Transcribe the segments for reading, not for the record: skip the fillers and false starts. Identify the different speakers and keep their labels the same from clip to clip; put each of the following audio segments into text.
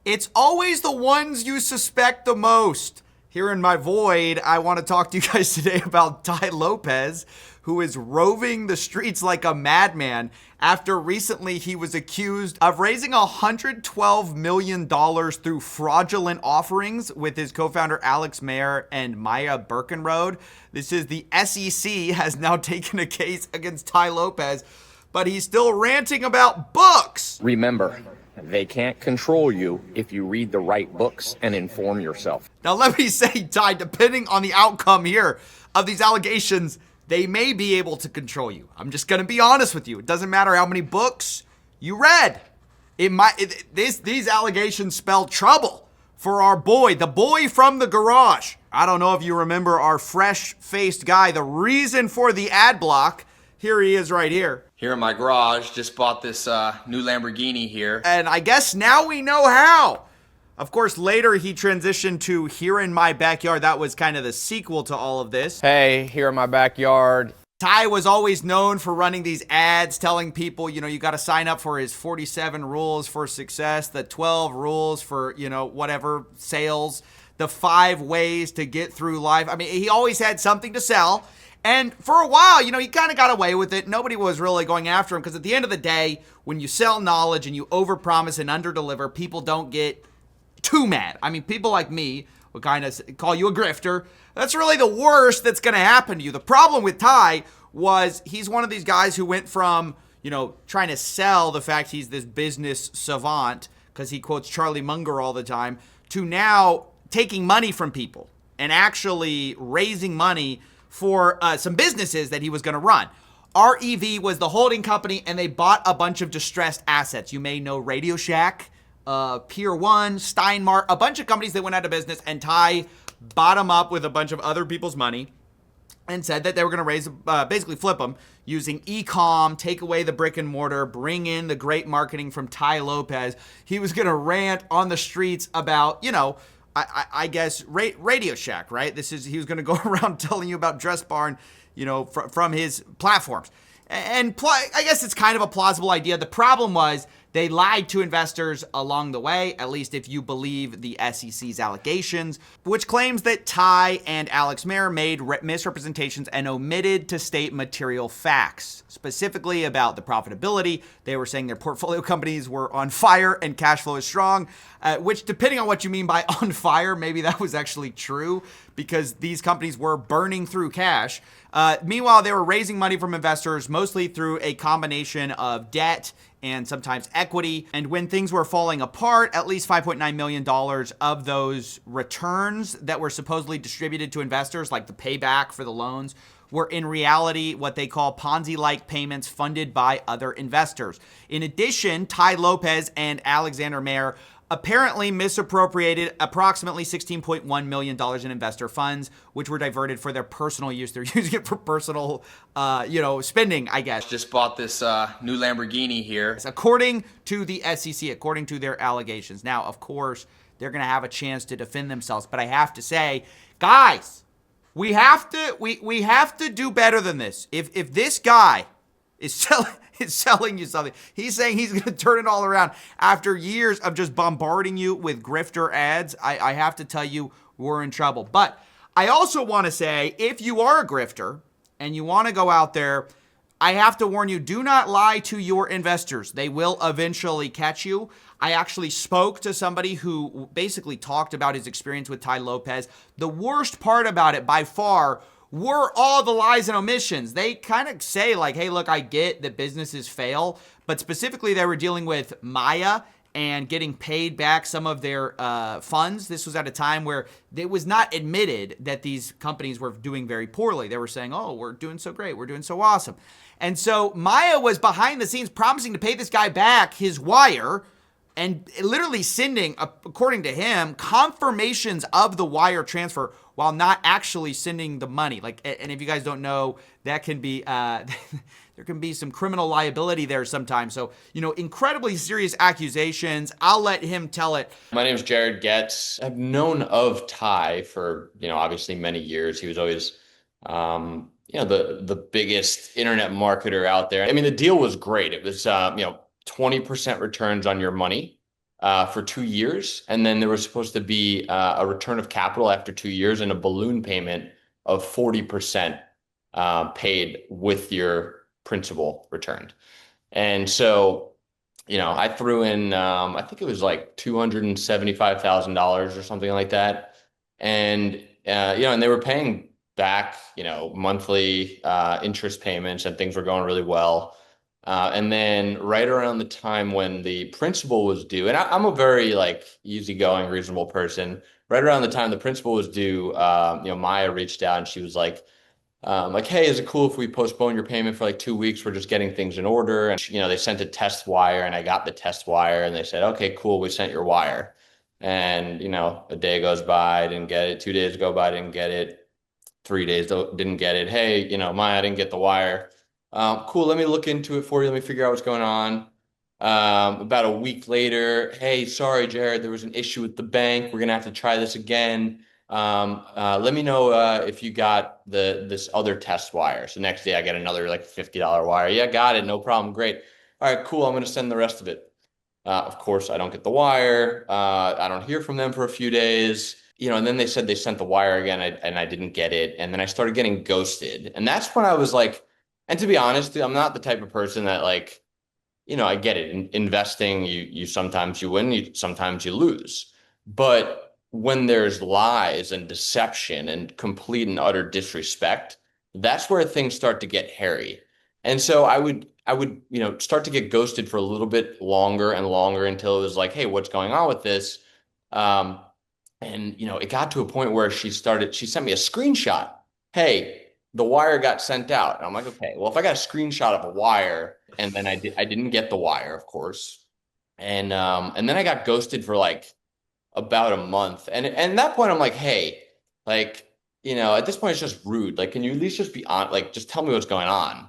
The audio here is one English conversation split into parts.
Speaker 1: It's always the ones you suspect the most. Here in my void, I want to talk to you guys today about Tai Lopez, who is roving the streets like a madman after recently he was accused of raising $112 million through fraudulent offerings with his co-founder Alex Mayer and Maya Birkenrode. This is the SEC has now taken a case against Tai Lopez, but he's still ranting about books.
Speaker 2: Remember, they can't control you if you read the right books and inform yourself.
Speaker 1: Now, let me say, Ty, depending on the outcome here of these allegations, they may be able to control you. I'm just going to be honest with you. It doesn't matter how many books you read. These allegations spell trouble for our boy, the boy from the garage. I don't know if you remember our fresh-faced guy, the reason for the ad block. Here he is right here.
Speaker 3: Here in my garage, just bought this new Lamborghini here.
Speaker 1: And I guess now we know how. Of course, later he transitioned to Here in My Backyard. That was kind of the sequel to all of this.
Speaker 2: Hey, here in my backyard.
Speaker 1: Tai was always known for running these ads, telling people, you got to sign up for his 47 rules for success, the 12 rules for, whatever, sales, the 5 ways to get through life. I mean, he always had something to sell. And for a while, he kind of got away with it. Nobody was really going after him because at the end of the day, when you sell knowledge and you overpromise and underdeliver, people don't get too mad. I mean, people like me will kind of call you a grifter. That's really the worst that's going to happen to you. The problem with Tai was he's one of these guys who went from, trying to sell the fact he's this business savant because he quotes Charlie Munger all the time, to now taking money from people and actually raising money for some businesses that he was going to run. REV was the holding company, and they bought a bunch of distressed assets. You may know Radio Shack, Pier 1, Steinmart, a bunch of companies that went out of business, and Tai bought them up with a bunch of other people's money and said that they were going to raise, basically flip them using e-com, take away the brick and mortar, bring in the great marketing from Tai Lopez. He was going to rant on the streets about, I guess Radio Shack, right? He was going to go around telling you about Dress Barn, from his platforms. And I guess it's kind of a plausible idea. The problem was they lied to investors along the way, at least if you believe the SEC's allegations, which claims that Tai and Alex Mayer made misrepresentations and omitted to state material facts, specifically about the profitability. They were saying their portfolio companies were on fire and cash flow is strong, which, depending on what you mean by on fire, maybe that was actually true because these companies were burning through cash. Meanwhile, they were raising money from investors, mostly through a combination of debt and sometimes equity. And when things were falling apart, at least $5.9 million of those returns that were supposedly distributed to investors, like the payback for the loans, were in reality what they call Ponzi-like payments funded by other investors. In addition, Tai Lopez and Alexander Mayer apparently misappropriated approximately $16.1 million in investor funds, which were diverted for their personal use. They're using it for personal, spending, I guess.
Speaker 3: Just bought this new Lamborghini here.
Speaker 1: According to the SEC, according to their allegations. Now, of course, they're going to have a chance to defend themselves, but I have to say, guys, we have to do better than this. If this guy is selling you something, he's saying he's going to turn it all around after years of just bombarding you with grifter ads, I have to tell you, we're in trouble. But I also want to say, if you are a grifter and you want to go out there, I have to warn you, do not lie to your investors. They will eventually catch you. I actually spoke to somebody who basically talked about his experience with Tai Lopez. The worst part about it by far were all the lies and omissions. They kind of say like, hey, look, I get that businesses fail, but specifically they were dealing with Maya and getting paid back some of their funds. This was at a time where it was not admitted that these companies were doing very poorly. They were saying, oh, we're doing so great. We're doing so awesome. And so Maya was behind the scenes promising to pay this guy back his wire and literally sending, according to him, confirmations of the wire transfer while not actually sending the money. And if you guys don't know, that can be, there can be some criminal liability there sometimes. So, incredibly serious accusations. I'll let him tell it.
Speaker 4: My name is Jared Getz. I've known of Tai for, obviously many years. He was always, the biggest internet marketer out there. I mean, the deal was great. It was, 20% returns on your money. for 2 years. And then there was supposed to be a return of capital after 2 years and a balloon payment of 40% paid with your principal returned. And so, I threw in, I think it was like $275,000 or something like that. And, and they were paying back, monthly interest payments, and things were going really well. And then right around the time when the principal was due, and I'm a very like easygoing, reasonable person. Right around the time the principal was due, Maya reached out and she was like, hey, is it cool if we postpone your payment for like 2 weeks? We're just getting things in order. And, they sent a test wire and I got the test wire and they said, okay, cool. We sent your wire. And, a day goes by, I didn't get it. 2 days go by, I didn't get it. 3 days, didn't get it. Hey, Maya, I didn't get the wire. Cool. Let me look into it for you. Let me figure out what's going on. About a week later, hey, sorry, Jared, there was an issue with the bank. We're going to have to try this again. Let me know if you got this other test wire. So next day I get another like $50 wire. Yeah, got it. No problem. Great. All right, cool. I'm going to send the rest of it. Of course, I don't get the wire. I don't hear from them for a few days. And then they said they sent the wire again, and I didn't get it. And then I started getting ghosted. And that's when I was like, and to be honest, I'm not the type of person that like, I get it. Investing, you sometimes you win, sometimes you lose. But when there's lies and deception and complete and utter disrespect, that's where things start to get hairy. And so I would, start to get ghosted for a little bit longer and longer until it was like, hey, what's going on with this? And it got to a point where she sent me a screenshot. Hey, the wire got sent out. And I'm like, okay, well, if I got a screenshot of a wire and then I didn't get the wire, of course. And then I got ghosted for like about a month. And at that point I'm like, hey, like, at this point it's just rude. Like, can you at least just be on, like, just tell me what's going on?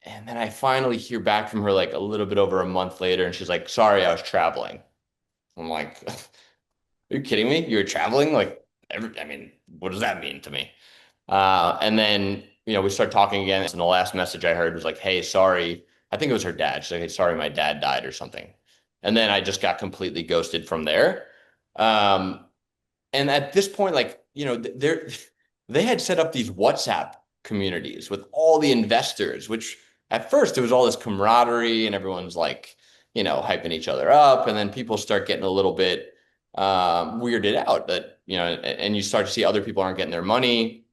Speaker 4: And then I finally hear back from her like a little bit over a month later, and she's like, sorry, I was traveling. I'm like, are you kidding me? You were traveling? Like, what does that mean to me? And then, we start talking again. And the last message I heard was like, hey, sorry. I think it was her dad. She's like, hey, sorry, my dad died or something. And then I just got completely ghosted from there. And at this point, like, they had set up these WhatsApp communities with all the investors, which at first it was all this camaraderie and everyone's like, hyping each other up. And then people start getting a little bit weirded out that, and you start to see other people aren't getting their money.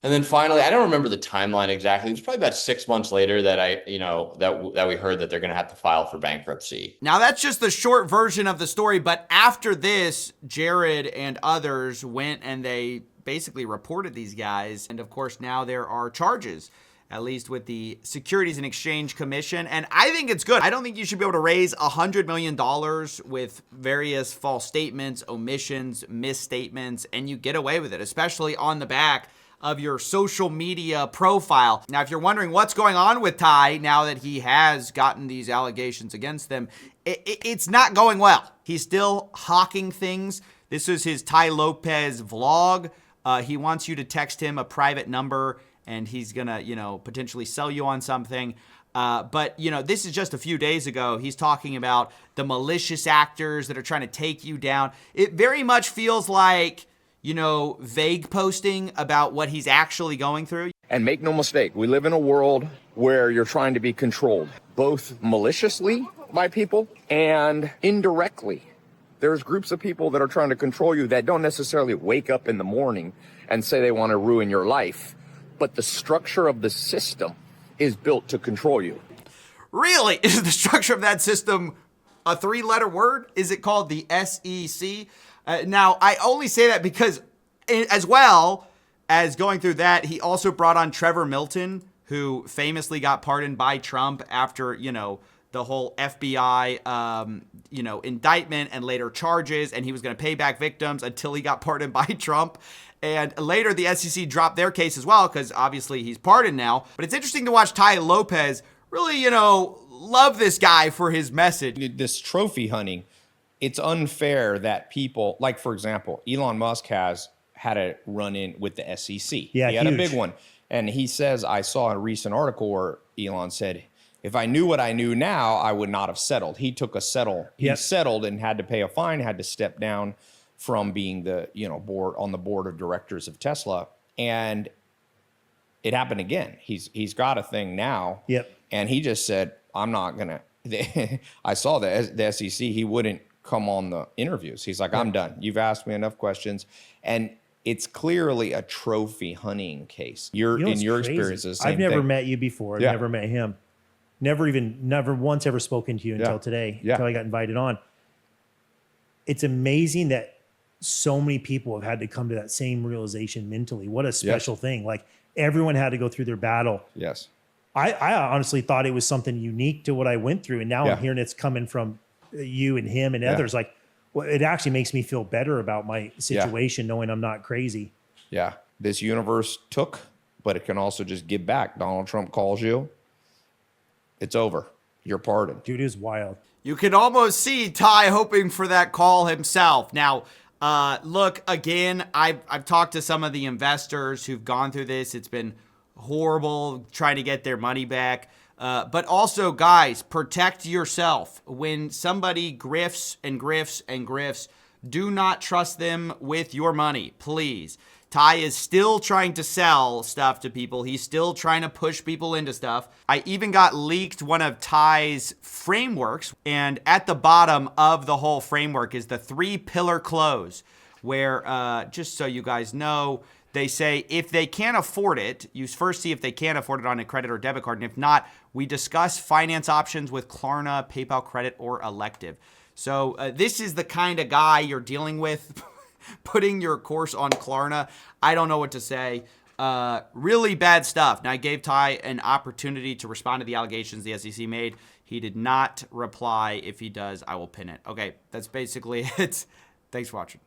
Speaker 4: And then finally, I don't remember the timeline exactly. It was probably about 6 months later that that we heard that they're going to have to file for bankruptcy.
Speaker 1: Now, that's just the short version of the story. But after this, Jared and others went and they basically reported these guys. And of course, now there are charges, at least with the Securities and Exchange Commission. And I think it's good. I don't think you should be able to raise $100 million with various false statements, omissions, misstatements, and you get away with it, especially on the back of your social media profile. Now, if you're wondering what's going on with Ty now that he has gotten these allegations against them, it's not going well. He's still hawking things. This is his Ty Lopez vlog. He wants you to text him a private number and he's gonna, potentially sell you on something. But this is just a few days ago. He's talking about the malicious actors that are trying to take you down. It very much feels like, vague posting about what he's actually going through.
Speaker 2: And make no mistake, we live in a world where you're trying to be controlled, both maliciously by people and indirectly. There's groups of people that are trying to control you that don't necessarily wake up in the morning and say they want to ruin your life. But the structure of the system is built to control you.
Speaker 1: Really? Is the structure of that system a 3-letter word? Is it called the SEC? Now, I only say that because as well as going through that, he also brought on Trevor Milton, who famously got pardoned by Trump after, the whole FBI, indictment and later charges, and he was going to pay back victims until he got pardoned by Trump. And later the SEC dropped their case as well because obviously he's pardoned now. But it's interesting to watch Ty Lopez really, love this guy for his message.
Speaker 5: This trophy hunting, it's unfair that people, like, for example, Elon Musk has had a run-in with the SEC.
Speaker 6: Yeah,
Speaker 5: he had
Speaker 6: huge.
Speaker 5: a big one. And he says, I saw a recent article where Elon said, If I knew what I knew now, I would not have settled. He took a settle. He
Speaker 6: Yep.
Speaker 5: settled and had to pay a fine, had to step down from being the, on the board of directors of Tesla. And it happened again. He's got a thing now.
Speaker 6: Yep.
Speaker 5: And he just said, I'm not going to. I saw the SEC, he wouldn't come on the interviews. He's like, I'm done. You've asked me enough questions. And it's clearly a trophy hunting case. In
Speaker 6: what's
Speaker 5: your
Speaker 6: crazy?
Speaker 5: experiences, same
Speaker 6: I've never
Speaker 5: thing.
Speaker 6: met you before. I've
Speaker 5: Yeah.
Speaker 6: never met him. Never once ever spoken to you until today,
Speaker 5: Yeah.
Speaker 6: until I got invited on. It's amazing that so many people have had to come to that same realization mentally. What a special thing. Like everyone had to go through their battle.
Speaker 5: Yes.
Speaker 6: I honestly thought it was something unique to what I went through. And now
Speaker 5: Yeah.
Speaker 6: I'm hearing it's coming from you and him and others. Like, well, it actually makes me feel better about my situation, knowing I'm not crazy.
Speaker 5: Yeah. This universe took, but it can also just give back. Donald Trump calls you. It's over. You're pardoned.
Speaker 6: Dude, it was wild.
Speaker 1: You can almost see Ty hoping for that call himself. Now, look, again, I've talked to some of the investors who've gone through this. It's been horrible trying to get their money back. But also, guys, protect yourself. When somebody grifts and grifts and grifts, do not trust them with your money, please. Ty is still trying to sell stuff to people. He's still trying to push people into stuff. I even got leaked one of Ty's frameworks, and at the bottom of the whole framework is the 3-pillar close, where, just so you guys know, they say if they can't afford it, you first see if they can afford it on a credit or debit card, and if not, we discuss finance options with Klarna, PayPal Credit, or Elective. So this is the kind of guy you're dealing with. Putting your course on Klarna, I don't know what to say. Really bad stuff. Now, I gave Ty an opportunity to respond to the allegations the SEC made. He did not reply. If he does, I will pin it. Okay, that's basically it. Thanks for watching.